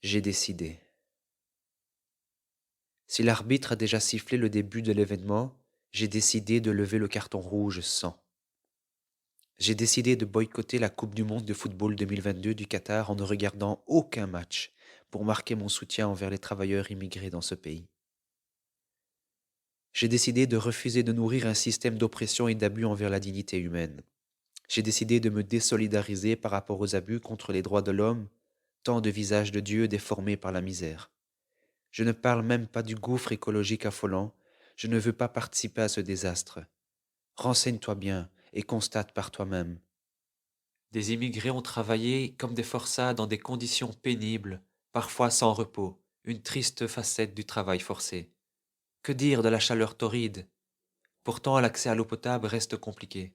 J'ai décidé. Si l'arbitre a déjà sifflé le début de l'événement, j'ai décidé de lever le carton rouge sans. J'ai décidé de boycotter la Coupe du monde de football 2022 du Qatar en ne regardant aucun match pour marquer mon soutien envers les travailleurs immigrés dans ce pays. J'ai décidé de refuser de nourrir un système d'oppression et d'abus envers la dignité humaine. J'ai décidé de me désolidariser par rapport aux abus contre les droits de l'homme, tant de visages de Dieu déformés par la misère. Je ne parle même pas du gouffre écologique affolant, je ne veux pas participer à ce désastre. Renseigne-toi bien et constate par toi-même. Des immigrés ont travaillé comme des forçats dans des conditions pénibles, parfois sans repos, une triste facette du travail forcé. Que dire de la chaleur torride? Pourtant, l'accès à l'eau potable reste compliqué.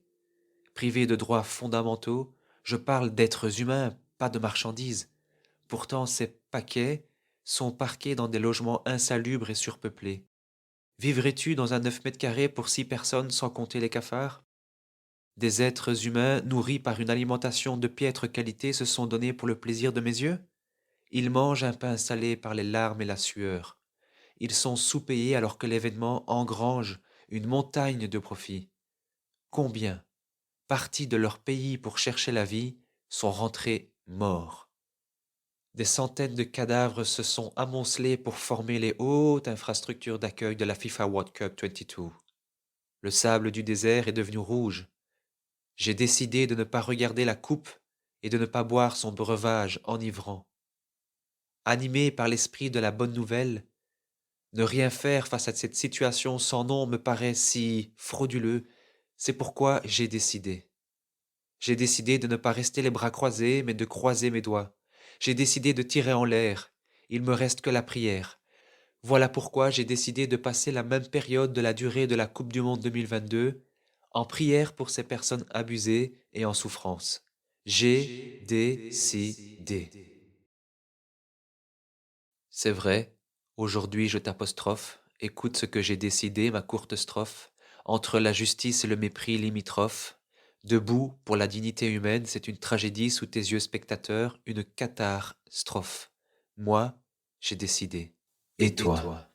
Privé de droits fondamentaux, je parle d'êtres humains, pas de marchandises. Pourtant, ces paquets sont parqués dans des logements insalubres et surpeuplés. Vivrais-tu dans un 9 mètres carrés pour 6 personnes sans compter les cafards? Des êtres humains nourris par une alimentation de piètre qualité se sont donnés pour le plaisir de mes yeux? Ils mangent un pain salé par les larmes et la sueur. Ils sont sous-payés alors que l'événement engrange une montagne de profits. Combien, partis de leur pays pour chercher la vie, sont rentrés morts? Des centaines de cadavres se sont amoncelés pour former les hautes infrastructures d'accueil de la FIFA World Cup 22. Le sable du désert est devenu rouge. J'ai décidé de ne pas regarder la coupe et de ne pas boire son breuvage enivrant. Animé par l'esprit de la bonne nouvelle, ne rien faire face à cette situation sans nom me paraît si frauduleux. C'est pourquoi j'ai décidé. J'ai décidé de ne pas rester les bras croisés, mais de croiser mes doigts. J'ai décidé de tirer en l'air. Il me reste que la prière. Voilà pourquoi j'ai décidé de passer la même période de la durée de la Coupe du monde 2022 en prière pour ces personnes abusées et en souffrance. J'ai décidé. C'est vrai, aujourd'hui je t'apostrophe, écoute ce que j'ai décidé, ma courte strophe, entre la justice et le mépris limitrophe. Debout pour la dignité humaine, c'est une tragédie sous tes yeux spectateurs, une catastrophe. Moi, j'ai décidé. Et toi?